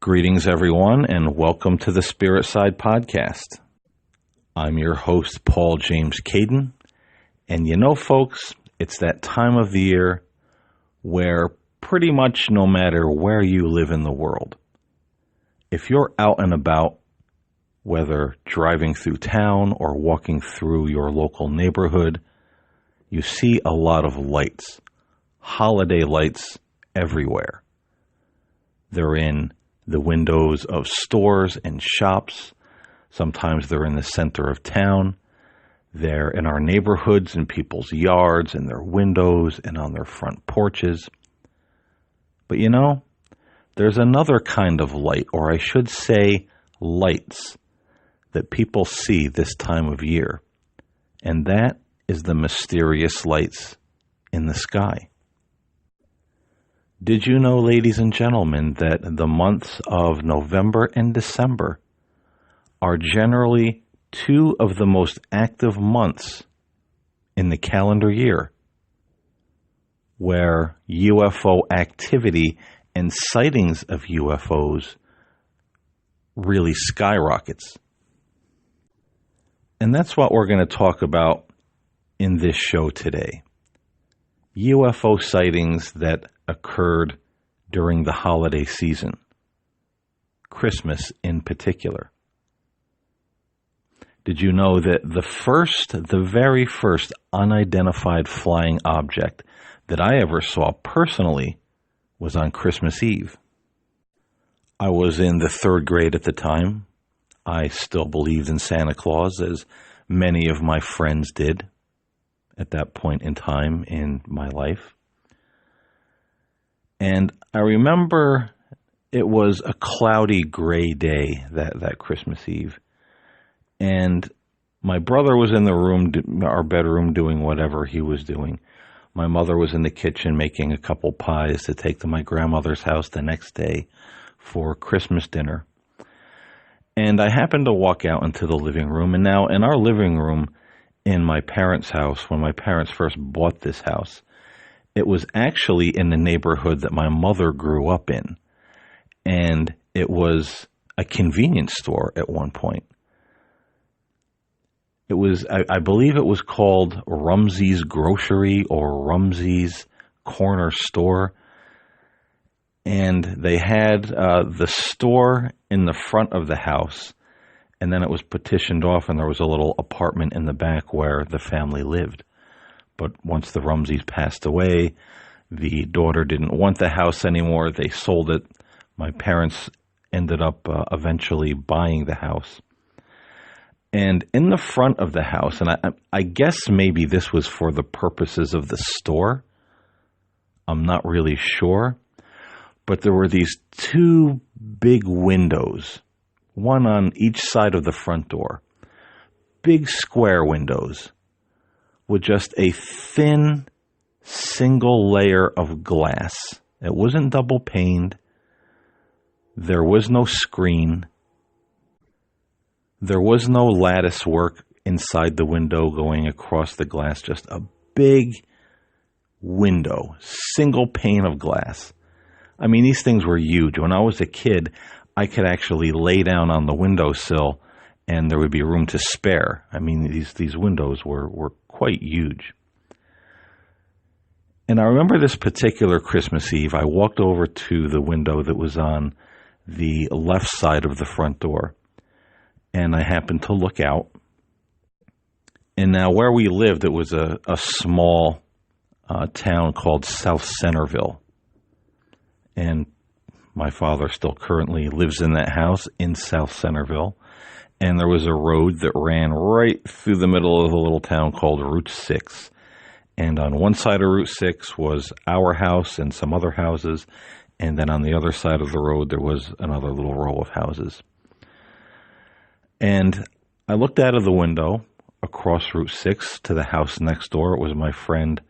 Greetings, everyone, and welcome to the Spirit Side Podcast. I'm your host, Paul James Caiden, and you know, folks, it's that time of the year where pretty much no matter where you live in the world, if you're out and about, whether driving through town or walking through your local neighborhood, you see a lot of lights, holiday lights everywhere. They're in the windows of stores and shops. Sometimes they're in the center of town. They're in our neighborhoods, in people's yards, in their windows, and on their front porches. But you know, there's another kind of light, or I should say lights, that people see this time of year. And that is the mysterious lights in the sky. Did you know, ladies and gentlemen, that the months of November and December are generally two of the most active months in the calendar year, where UFO activity and sightings of UFOs really skyrockets? And that's what we're going to talk about in this show today. UFO sightings that occurred during the holiday season, Christmas in particular. Did you know that the very first unidentified flying object that I ever saw personally was on Christmas Eve? I was in the third grade at the time. I still believed in Santa Claus, as many of my friends did at that point in time in my life. And I remember it was a cloudy gray day that Christmas Eve. And my brother was in the room, our bedroom, doing whatever he was doing. My mother was in the kitchen making a couple pies to take to my grandmother's house the next day for Christmas dinner. And I happened to walk out into the living room. And now in our living room in my parents' house, when my parents first bought this house, it was actually in the neighborhood that my mother grew up in. And it was a convenience store at one point. It was, I believe it was called Rumsey's Grocery or Rumsey's Corner Store. And they had the store in the front of the house, and then it was partitioned off, and there was a little apartment in the back where the family lived. But once the Rumseys passed away, the daughter didn't want the house anymore. They sold it. My parents ended up eventually buying the house. And in the front of the house, and I guess maybe this was for the purposes of the store, I'm not really sure, but there were these two big windows, one on each side of the front door, big square windows with just a thin single layer of glass. It wasn't double paned. There was no screen. There was no lattice work inside the window going across the glass, just a big window, single pane of glass. I mean, these things were huge. When I was a kid, I could actually lay down on the windowsill and there would be room to spare. I mean, these windows were quite huge. And I remember this particular Christmas Eve, I walked over to the window that was on the left side of the front door, and I happened to look out. And now where we lived, it was a small town called South Centerville. And my father still currently lives in that house in South Centerville. And there was a road that ran right through the middle of a little town called Route 6. And on one side of Route 6 was our house and some other houses. And then on the other side of the road, there was another little row of houses. And I looked out of the window across Route 6 to the house next door. It was my friend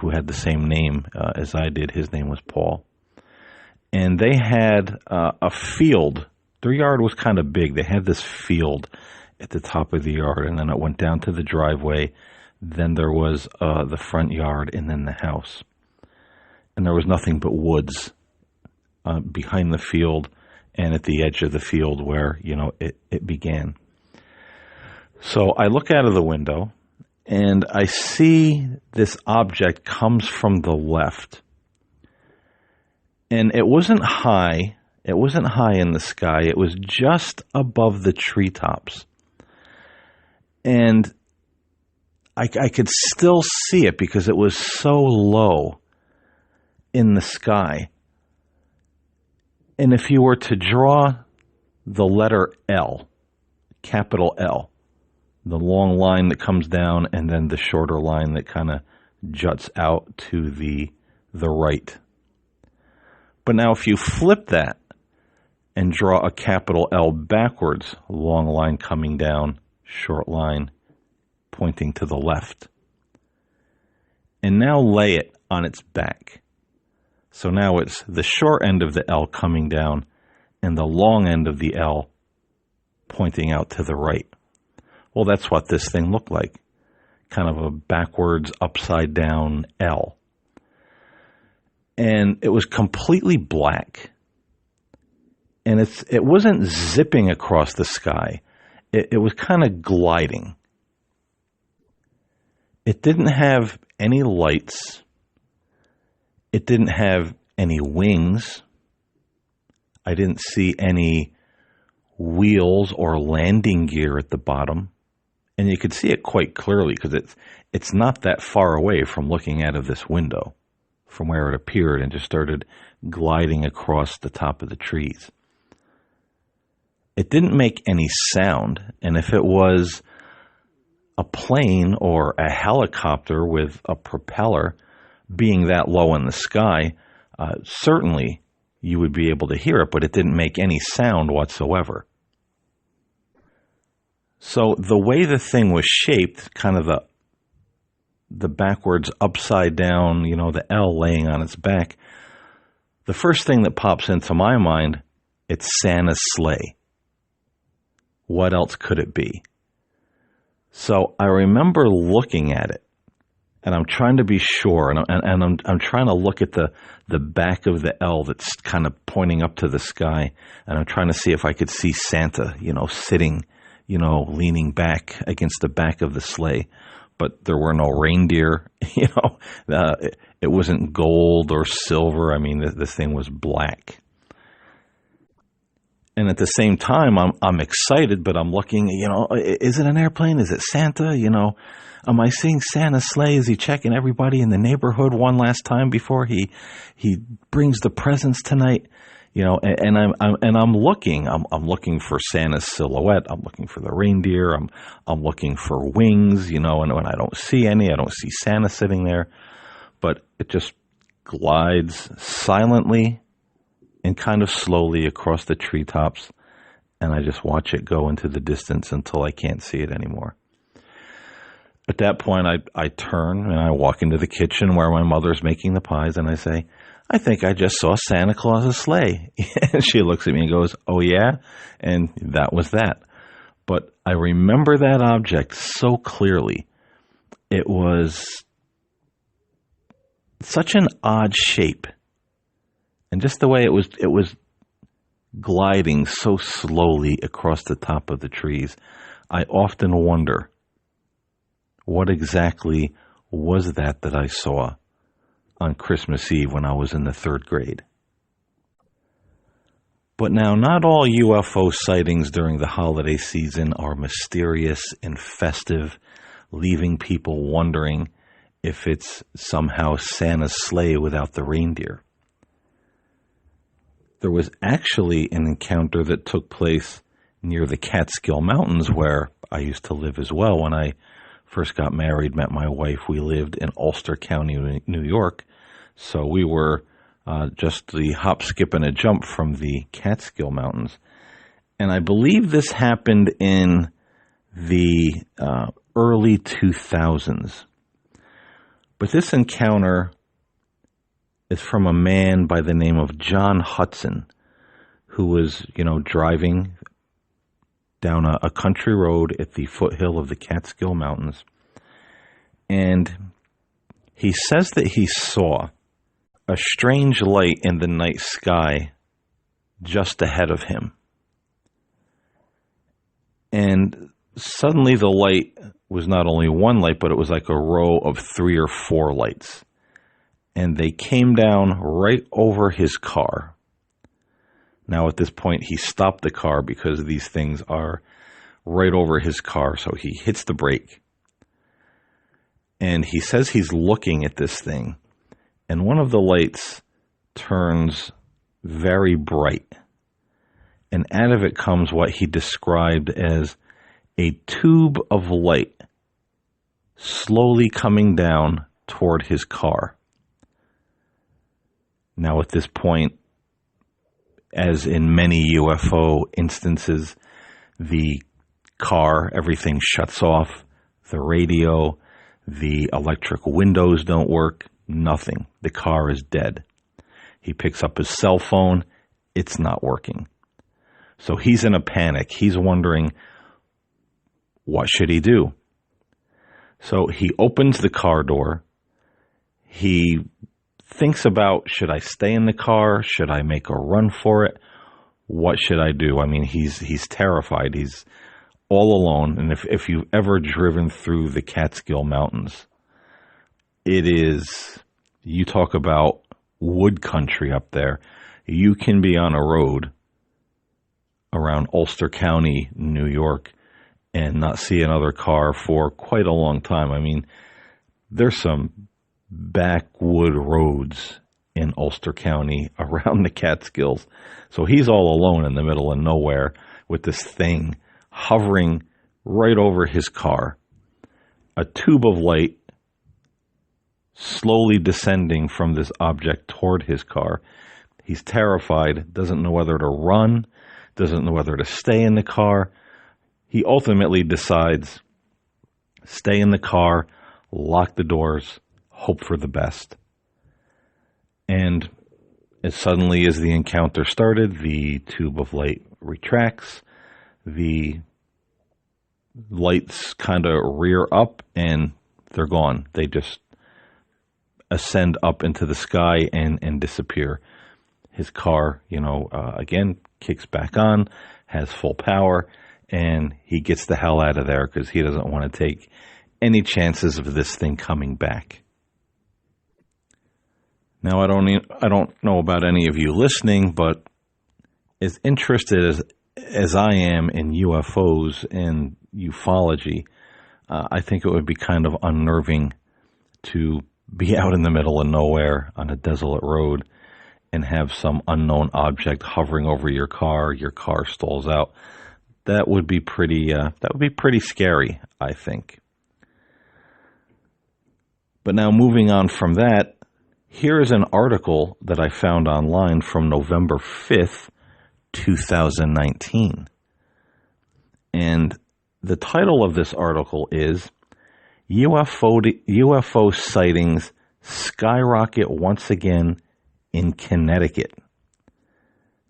who had the same name as I did. His name was Paul. And they had a field. Their yard was kind of big. They had this field at the top of the yard, and then it went down to the driveway. Then there was the front yard, and then the house. And there was nothing but woods behind the field and at the edge of the field where, it began. So I look out of the window, and I see this object comes from the left. And it wasn't high. It wasn't high in the sky. It was just above the treetops. And I could still see it because it was so low in the sky. And if you were to draw the letter L, capital L, the long line that comes down and then the shorter line that kind of juts out to the right. But now if you flip that and draw a capital L backwards, long line coming down, short line pointing to the left. And now lay it on its back. So now it's the short end of the L coming down and the long end of the L pointing out to the right. Well, that's what this thing looked like. Kind of a backwards, upside down L. And it was completely black. And it wasn't zipping across the sky. It was kind of gliding. It didn't have any lights. It didn't have any wings. I didn't see any wheels or landing gear at the bottom. And you could see it quite clearly because it's not that far away from looking out of this window, from where it appeared and just started gliding across the top of the trees. It didn't make any sound, and if it was a plane or a helicopter with a propeller being that low in the sky, certainly you would be able to hear it, but it didn't make any sound whatsoever. So the way the thing was shaped, kind of the backwards upside down, the L laying on its back, the first thing that pops into my mind, it's Santa's sleigh. What else could it be? So I remember looking at it, and I'm trying to be sure, and I'm trying to look at the back of the L that's kind of pointing up to the sky, and I'm trying to see if I could see Santa, sitting, leaning back against the back of the sleigh. But there were no reindeer, it wasn't gold or silver. I mean, this thing was black. And at the same time, I'm excited, but I'm looking, is it an airplane? Is it Santa? Am I seeing Santa's sleigh? Is he checking everybody in the neighborhood one last time before he brings the presents tonight? And I'm looking for Santa's silhouette. I'm looking for the reindeer. I'm looking for wings, and when I don't see any, I don't see Santa sitting there, but it just glides silently and kind of slowly across the treetops, and I just watch it go into the distance until I can't see it anymore. At that point, I turn and I walk into the kitchen where my mother's making the pies, and I say, I think I just saw Santa Claus's sleigh. And she looks at me and goes, oh yeah? And that was that. But I remember that object so clearly. It was such an odd shape. And just the way it was gliding so slowly across the top of the trees, I often wonder, what exactly was that I saw on Christmas Eve when I was in the 3rd grade? But now, not all UFO sightings during the holiday season are mysterious and festive, leaving people wondering if it's somehow Santa's sleigh without the reindeer. There was actually an encounter that took place near the Catskill Mountains, where I used to live as well. When I first got married, met my wife, we lived in Ulster County, New York. So we were just the hop, skip, and a jump from the Catskill Mountains. And I believe this happened in the early 2000s. But this encounter is from a man by the name of John Hudson, who was, driving down a country road at the foothill of the Catskill Mountains. And he says that he saw a strange light in the night sky just ahead of him. And suddenly the light was not only one light, but it was like a row of 3 or 4 lights. And they came down right over his car. Now at this point, he stopped the car because these things are right over his car. So he hits the brake. And he says he's looking at this thing. And one of the lights turns very bright. And out of it comes what he described as a tube of light slowly coming down toward his car. Now at this point, as in many UFO instances, the car, everything shuts off, the radio, the electric windows don't work, nothing. The car is dead. He picks up his cell phone, it's not working. So he's in a panic. He's wondering, what should he do? So he opens the car door. He thinks about, should I stay in the car? Should I make a run for it? What should I do? I mean, he's terrified. He's all alone. And if you've ever driven through the Catskill Mountains, it is, you talk about wood country up there. You can be on a road around Ulster County, New York, and not see another car for quite a long time. I mean, there's some backwood roads in Ulster County around the Catskills. So he's all alone in the middle of nowhere with this thing hovering right over his car. A tube of light slowly descending from this object toward his car. He's terrified, doesn't know whether to run, doesn't know whether to stay in the car. He ultimately decides, stay in the car, lock the doors, hope for the best. And as suddenly as the encounter started, the tube of light retracts, the lights kind of rear up, and they're gone. They just ascend up into the sky and disappear. His car, again, kicks back on, has full power, and he gets the hell out of there because he doesn't want to take any chances of this thing coming back. Now, I don't know about any of you listening, but as interested as I am in UFOs and ufology, I think it would be kind of unnerving to be out in the middle of nowhere on a desolate road and have some unknown object hovering over your car stalls out. That would be pretty scary, I think. But now moving on from that, here is an article that I found online from November 5th, 2019. And the title of this article is UFO sightings skyrocket once again in Connecticut.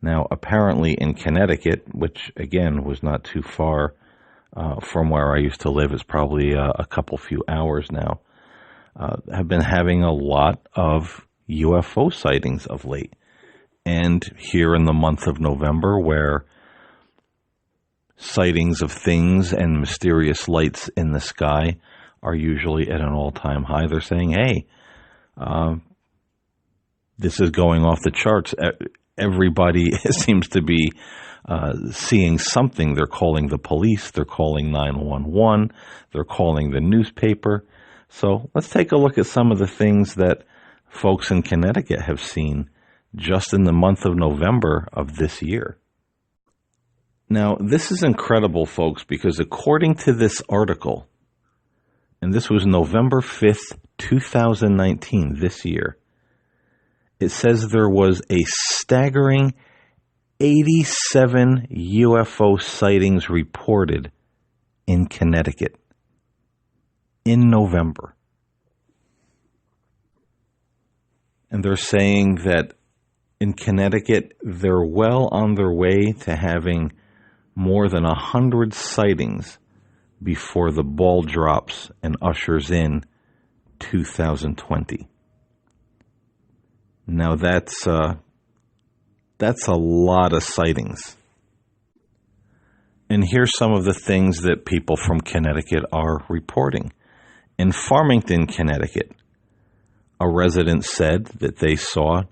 Now, apparently in Connecticut, which again was not too far from where I used to live, it's probably a few hours now, have been having a lot of UFO sightings of late. And here in the month of November, where sightings of things and mysterious lights in the sky are usually at an all-time high, they're saying, hey, this is going off the charts. Everybody seems to be seeing something. They're calling the police. They're calling 911. They're calling the newspaper. So let's take a look at some of the things that folks in Connecticut have seen just in the month of November of this year. Now, this is incredible, folks, because according to this article, and this was November 5th, 2019, this year, it says there was a staggering 87 UFO sightings reported in Connecticut in November. And they're saying that in Connecticut, they're well on their way to having more than 100 sightings before the ball drops and ushers in 2020. Now that's That's a lot of sightings. And here's some of the things that people from Connecticut are reporting. In Farmington, Connecticut, a resident said that they saw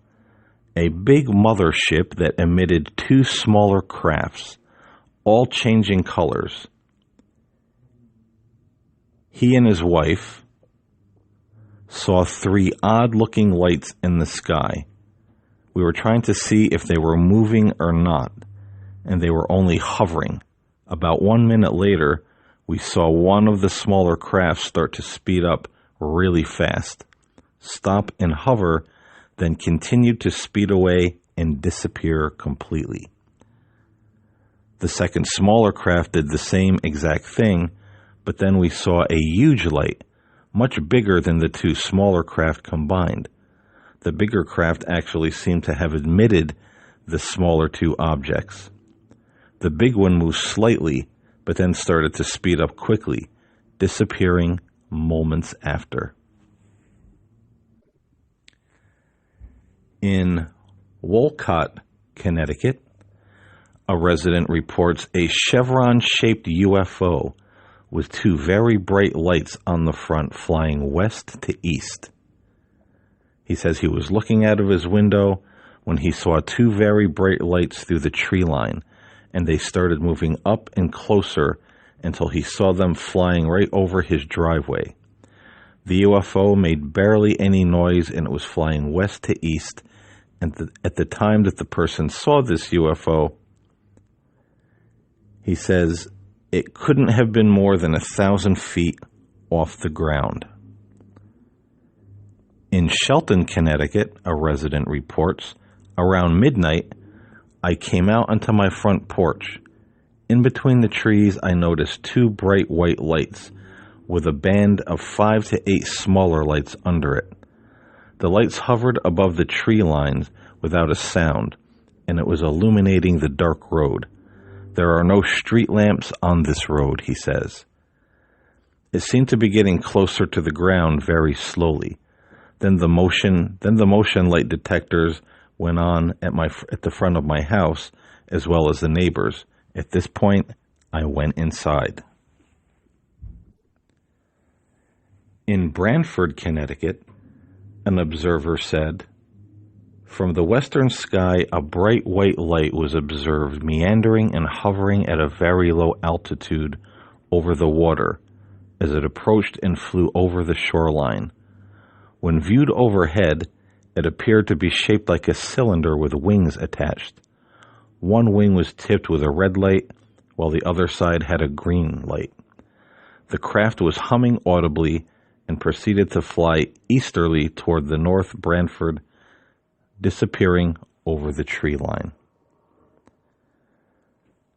a big mothership that emitted two smaller crafts, all changing colors. He and his wife saw three odd-looking lights in the sky. We were trying to see if they were moving or not, and they were only hovering. About 1 minute later, we saw one of the smaller crafts start to speed up really fast, stop and hover, then continue to speed away and disappear completely. The second smaller craft did the same exact thing, but then we saw a huge light, much bigger than the two smaller craft combined. The bigger craft actually seemed to have emitted the smaller two objects. The big one moved slightly, but then started to speed up quickly, disappearing moments after. In Wolcott, Connecticut, a resident reports a chevron-shaped UFO with two very bright lights on the front flying west to east. He says he was looking out of his window when he saw two very bright lights through the tree line, and they started moving up and closer until he saw them flying right over his driveway. The UFO made barely any noise, and it was flying west to east, and at the time that the person saw this UFO, he says it couldn't have been more than 1,000 feet off the ground. In Shelton, Connecticut, a resident reports, around midnight, I came out onto my front porch. In between the trees, I noticed two bright white lights with a band of 5 to 8 smaller lights under it. The lights hovered above the tree lines without a sound, and it was illuminating the dark road. There are no street lamps on this road, he says. It seemed to be getting closer to the ground very slowly. Then the motion light detectors went on at the front of my house, as well as the neighbors. At this point, I went inside. In Branford, Connecticut, an observer said, from the western sky, a bright white light was observed meandering and hovering at a very low altitude over the water as it approached and flew over the shoreline. When viewed overhead, it appeared to be shaped like a cylinder with wings attached. One wing was tipped with a red light, while the other side had a green light. The craft was humming audibly and proceeded to fly easterly toward the North Branford, disappearing over the tree line.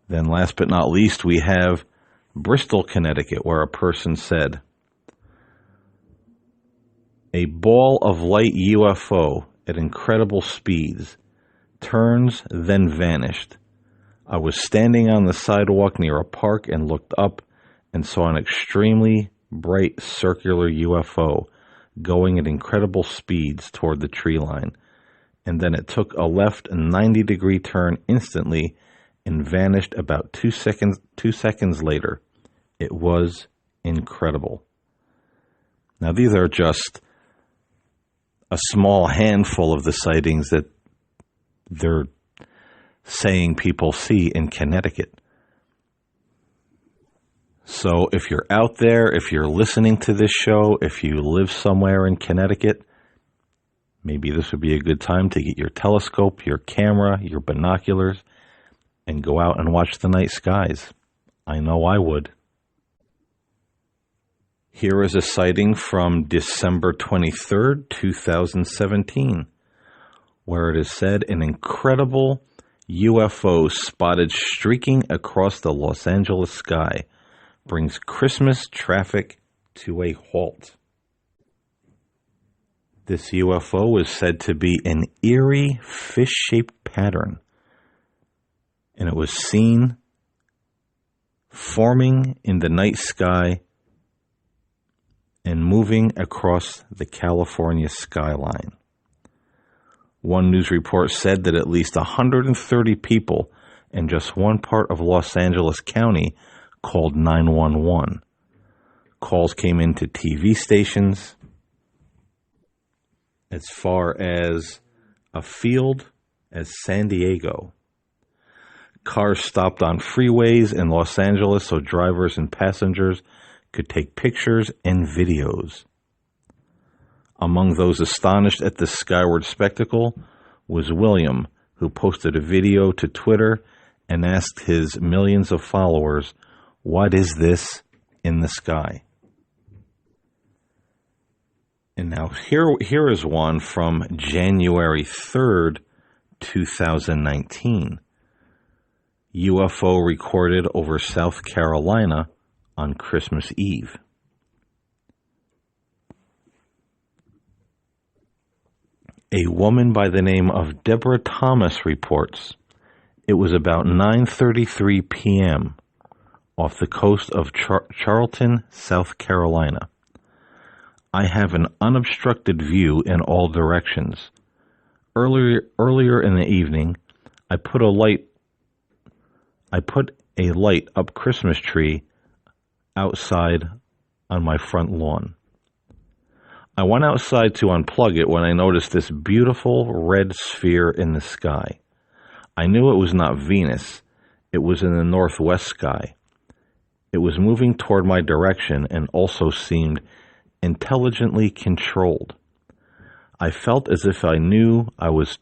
Then last but not least, we have Bristol, Connecticut, where a person said, a ball of light UFO at incredible speeds turns, then vanished. I was standing on the sidewalk near a park and looked up and saw an extremely bright circular UFO going at incredible speeds toward the tree line, and then it took a left 90-degree turn instantly and vanished about 2 seconds later. It was incredible. Now, these are just a small handful of the sightings that they're saying people see in Connecticut. So if you're out there, if you're listening to this show, if you live somewhere in Connecticut, maybe this would be a good time to get your telescope, your camera, your binoculars, and go out and watch the night skies. I know I would. Here is a sighting from December 23rd, 2017, where it is said an incredible UFO spotted streaking across the Los Angeles sky brings Christmas traffic to a halt. This UFO is said to be an eerie fish-shaped pattern, and it was seen forming in the night sky and moving across the California skyline. One news report said that at least 130 people in just one part of Los Angeles County called 911. Calls came into TV stations as far as a field as San Diego. Cars stopped on freeways in Los Angeles so drivers and passengers could take pictures and videos. Among those astonished at this skyward spectacle was William, who posted a video to Twitter and asked his millions of followers, "What is this in the sky?" And now here is one from January 3rd, 2019. UFO recorded over South Carolina on Christmas Eve. A woman by the name of Deborah Thomas reports it was about 9:33 p.m. off the coast of Charleston, South Carolina. I have an unobstructed view in all directions. Earlier in the evening, I put a light up Christmas tree outside on my front lawn. I went outside to unplug it when I noticed this beautiful red sphere in the sky. I knew it was not Venus. It was in the northwest sky. It was moving toward my direction and also seemed intelligently controlled. I felt as if I knew I was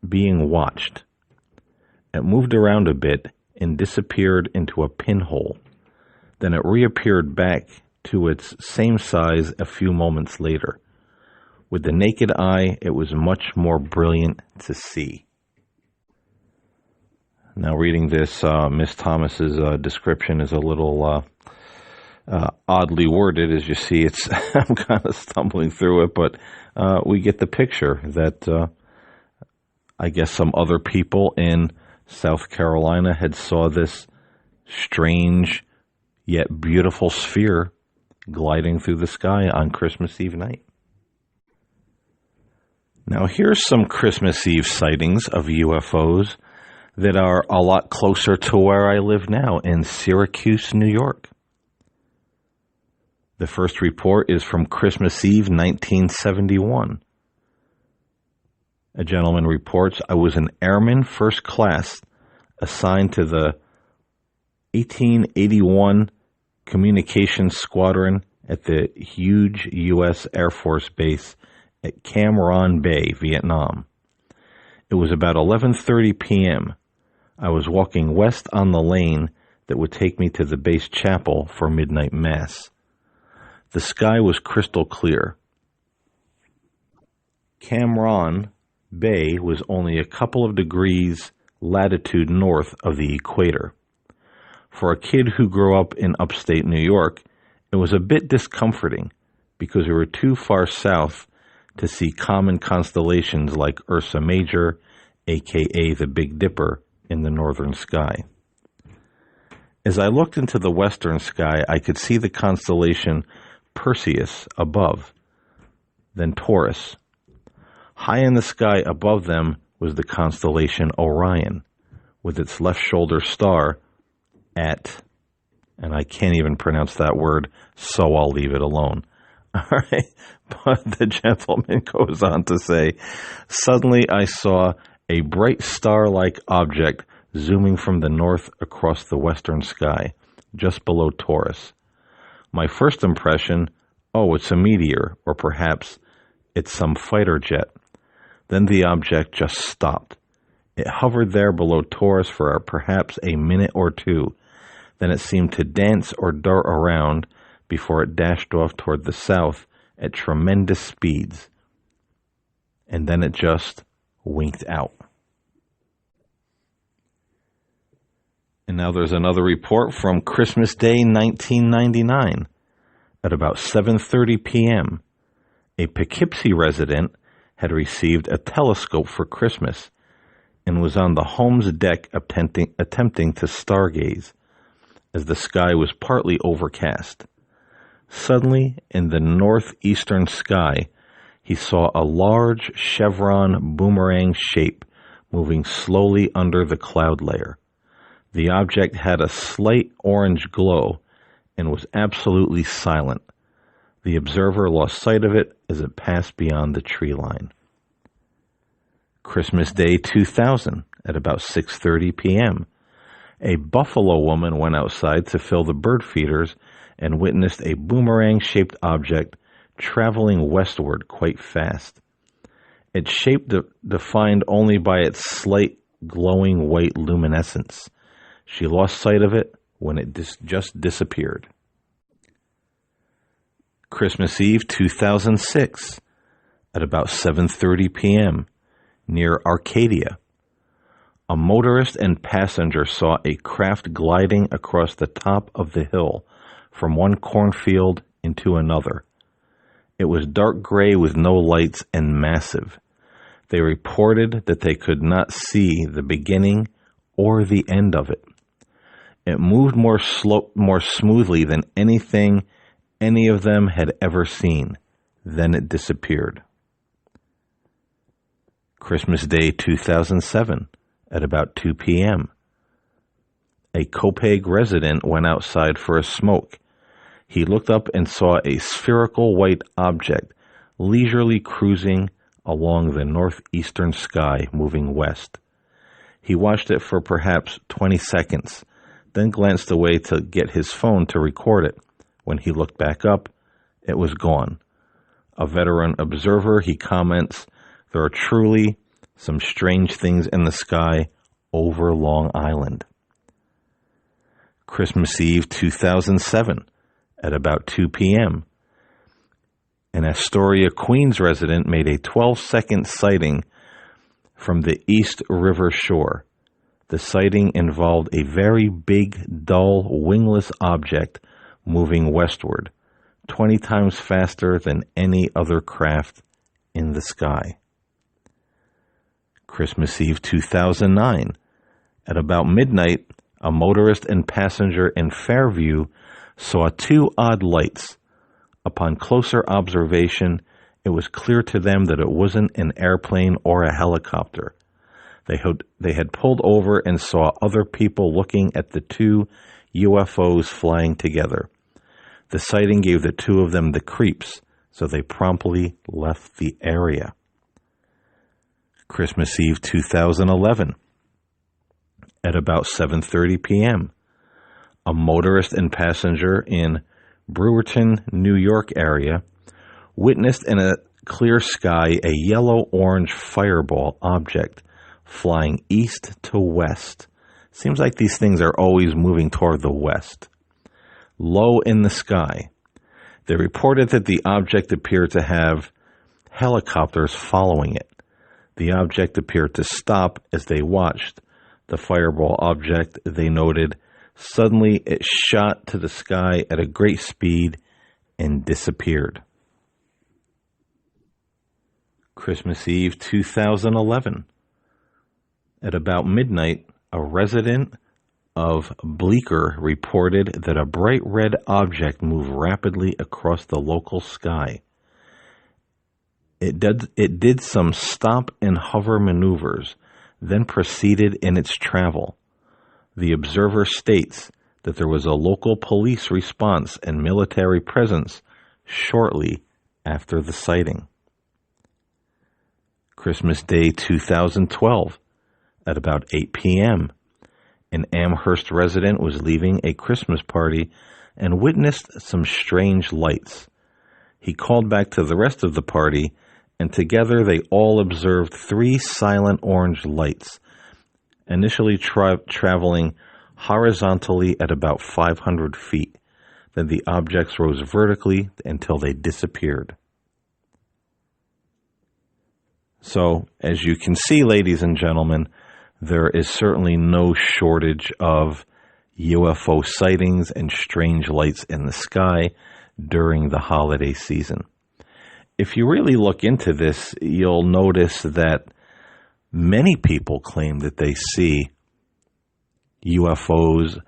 being watched. It moved around a bit and disappeared into a pinhole. Then it reappeared back to its same size a few moments later. With the naked eye, it was much more brilliant to see. Now, reading this, Miss Thomas's description is a little oddly worded. As you see, it's I'm kind of stumbling through it, but we get the picture that I guess some other people in South Carolina had saw this strange yet beautiful sphere gliding through the sky on Christmas Eve night. Now, here's some Christmas Eve sightings of UFOs that are a lot closer to where I live now in Syracuse, New York. The first report is from Christmas Eve, 1971. A gentleman reports, I was an airman first class assigned to the 1881 Communications Squadron at the huge U.S. Air Force Base at Cam Ranh Bay, Vietnam. It was about 11:30 p.m. I was walking west on the lane that would take me to the base chapel for midnight mass. The sky was crystal clear. Cam Ranh Bay was only a couple of degrees latitude north of the equator. For a kid who grew up in upstate New York, it was a bit discomforting because we were too far south to see common constellations like Ursa Major, aka the Big Dipper, in the northern sky. As I looked into the western sky, I could see the constellation Perseus above, then Taurus. High in the sky above them was the constellation Orion, with its left shoulder star at, and I can't even pronounce that word, so I'll leave it alone. All right, but the gentleman goes on to say, suddenly I saw a bright star-like object zooming from the north across the western sky, just below Taurus. My first impression, oh, it's a meteor, or perhaps it's some fighter jet. Then the object just stopped. It hovered there below Taurus for perhaps a minute or two. Then it seemed to dance or dart around before it dashed off toward the south at tremendous speeds. And then it just winked out. And now there's another report from Christmas Day 1999. At about 7:30 p.m., a Poughkeepsie resident had received a telescope for Christmas and was on the home's deck attempting to stargaze as the sky was partly overcast. Suddenly, in the northeastern sky, He saw a large chevron boomerang shape moving slowly under the cloud layer. The object had a slight orange glow and was absolutely silent. The observer lost sight of it as it passed beyond the tree line. Christmas Day 2000 at about 6:30 p.m. A Buffalo woman went outside to fill the bird feeders and witnessed a boomerang-shaped object traveling westward quite fast. Its shape defined only by its slight glowing white luminescence. She lost sight of it when it just disappeared. Christmas Eve 2006 at about 7:30 p.m. near Arcadia. A motorist and passenger saw a craft gliding across the top of the hill from one cornfield into another. It was dark gray with no lights and massive. They reported that they could not see the beginning or the end of it. It moved more smoothly than anything any of them had ever seen. Then it disappeared. Christmas Day 2007 at about 2 p.m. A Copeg resident went outside for a smoke. He looked up and saw a spherical white object leisurely cruising along the northeastern sky, moving west. He watched it for perhaps 20 seconds, then glanced away to get his phone to record it. When he looked back up, it was gone. A veteran observer, he comments, "There are truly some strange things in the sky over Long Island." Christmas Eve 2007 at about 2 p.m. An Astoria, Queens resident made a 12-second sighting from the East River shore. The sighting involved a very big, dull, wingless object moving westward, 20 times faster than any other craft in the sky. Christmas Eve 2009. At about midnight, a motorist and passenger in Fairview saw two odd lights. Upon closer observation, it was clear to them that it wasn't an airplane or a helicopter. They had pulled over and saw other people looking at the two UFOs flying together. The sighting gave the two of them the creeps, so they promptly left the area. Christmas Eve 2011. At about 7:30 p.m., a motorist and passenger in Brewerton, New York area witnessed in a clear sky a yellow-orange fireball object flying east to west. Seems like these things are always moving toward the west. Low in the sky. They reported that the object appeared to have helicopters following it. The object appeared to stop as they watched. The fireball object, they noted, suddenly it shot to the sky at a great speed and disappeared. Christmas Eve 2011. At about midnight, a resident of Bleecker reported that a bright red object moved rapidly across the local sky. It did some stop and hover maneuvers, then proceeded in its travel. The observer states that there was a local police response and military presence shortly after the sighting. Christmas Day 2012, at about 8 p.m., an Amherst resident was leaving a Christmas party and witnessed some strange lights. He called back to the rest of the party, and together they all observed three silent orange lights, initially traveling horizontally at about 500 feet. Then the objects rose vertically until they disappeared. So, as you can see, ladies and gentlemen, there is certainly no shortage of UFO sightings and strange lights in the sky during the holiday season. If you really look into this, you'll notice that many people claim that they see UFOs,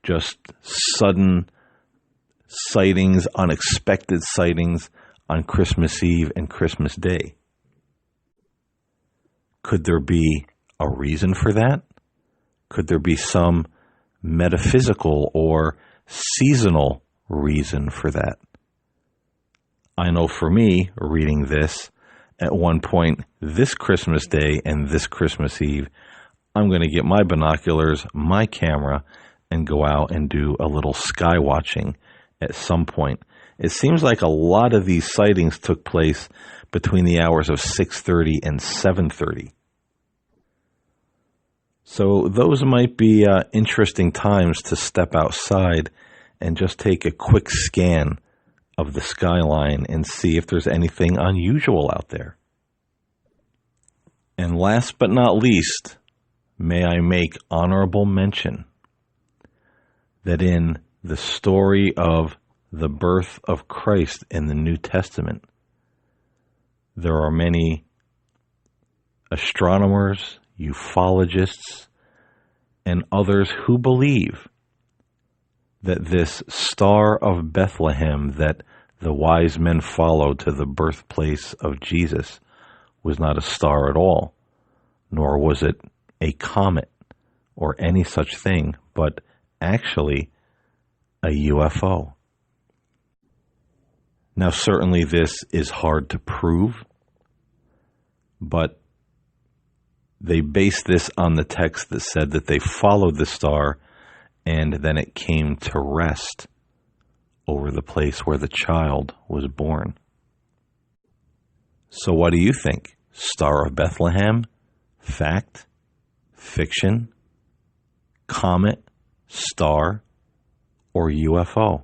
just sudden sightings, unexpected sightings on Christmas Eve and Christmas Day? Could there be a reason for that? Could there be some metaphysical or seasonal reason for that? I know for me, reading this, at one point this Christmas Day and this Christmas Eve, I'm going to get my binoculars, my camera, and go out and do a little sky watching at some point. It seems like a lot of these sightings took place between the hours of 6:30 and 7:30. So those might be interesting times to step outside and just take a quick scan of the skyline and see if there's anything unusual out there. And last but not least, may I make honorable mention that in the story of the birth of Christ in the New Testament, there are many astronomers, ufologists, and others who believe that this Star of Bethlehem that the wise men followed to the birthplace of Jesus was not a star at all, nor was it a comet or any such thing, but actually a UFO. Now, certainly this is hard to prove, but they based this on the text that said that they followed the star and then it came to rest over the place where the child was born. So what do you think? Star of Bethlehem? Fact? Fiction? Comet? Star? Or UFO?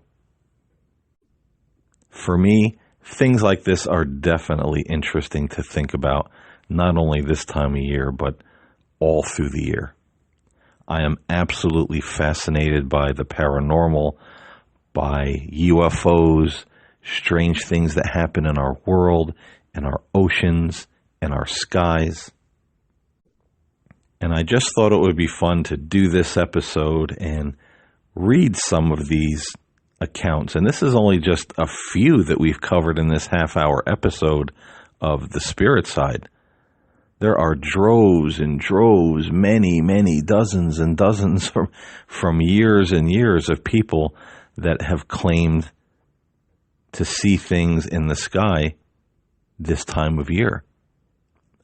For me, things like this are definitely interesting to think about, not only this time of year, but all through the year. I am absolutely fascinated by the paranormal, by UFOs, strange things that happen in our world, in our oceans, in our skies. And I just thought it would be fun to do this episode and read some of these accounts. And this is only just a few that we've covered in this half-hour episode of The Spirit Side. There are droves and droves, many dozens and dozens from years and years of people that have claimed to see things in the sky this time of year.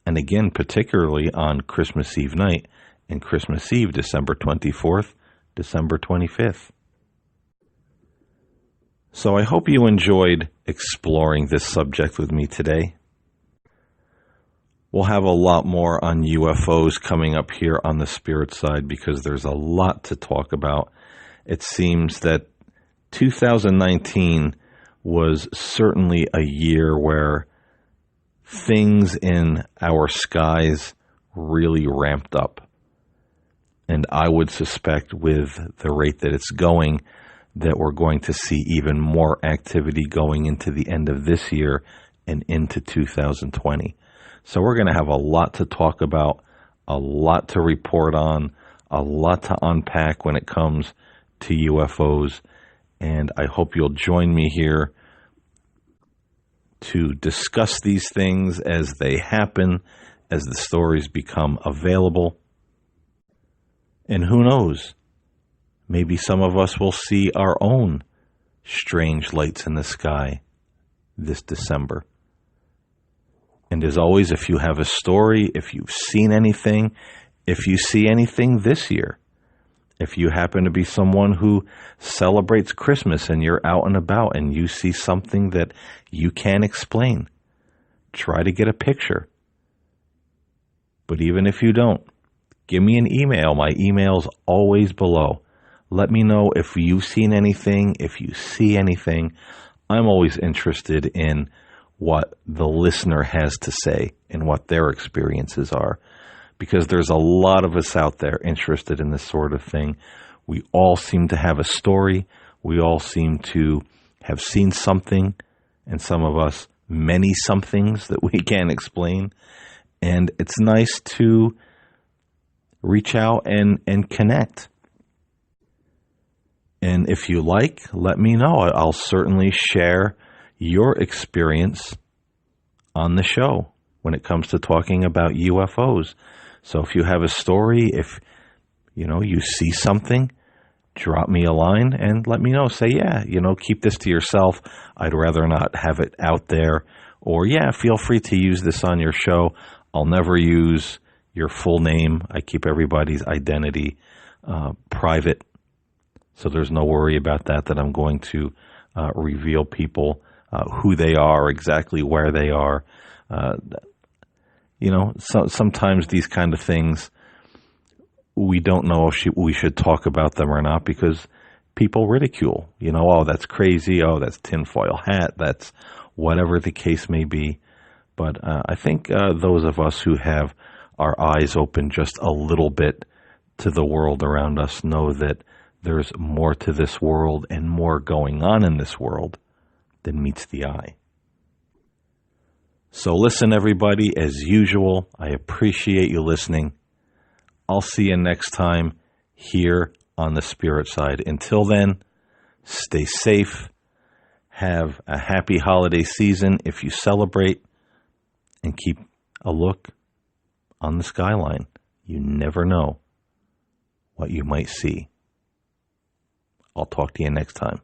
And again, particularly on Christmas Eve night and Christmas Eve, December 24th, December 25th. So I hope you enjoyed exploring this subject with me today. We'll have a lot more on UFOs coming up here on the Spirit Side because there's a lot to talk about. It seems that 2019 was certainly a year where things in our skies really ramped up. And I would suspect with the rate that it's going, that we're going to see even more activity going into the end of this year and into 2020. So we're going to have a lot to talk about, a lot to report on, a lot to unpack when it comes to UFOs. And I hope you'll join me here to discuss these things as they happen, as the stories become available. And who knows, maybe some of us will see our own strange lights in the sky this December. And as always, if you have a story, if you've seen anything, if you see anything this year, if you happen to be someone who celebrates Christmas and you're out and about and you see something that you can't explain, try to get a picture. But even if you don't, give me an email. My email's always below. Let me know if you've seen anything, if you see anything. I'm always interested in what the listener has to say and what their experiences are, because there's a lot of us out there interested in this sort of thing. We all seem to have a story. We all seem to have seen something, and some of us many somethings that we can't explain. And it's nice to reach out and connect. And if you like, let me know. I'll certainly share your experience on the show when it comes to talking about UFOs. So if you have a story, if you see something, drop me a line and let me know. Say, yeah, keep this to yourself. I'd rather not have it out there. Or, yeah, feel free to use this on your show. I'll never use your full name. I keep everybody's identity private. So there's no worry about that I'm going to reveal people, who they are, exactly where they are. Sometimes these kind of things, we don't know if we should talk about them or not because people ridicule. Oh, that's crazy. Oh, that's tinfoil hat. That's whatever the case may be. But I think those of us who have our eyes open just a little bit to the world around us know that there's more to this world and more going on in this world than meets the eye. So listen, everybody, as usual, I appreciate you listening. I'll see you next time here on the Spirit Side. Until then, stay safe. Have a happy holiday season if you celebrate, and keep a look on the skyline. You never know what you might see. I'll talk to you next time.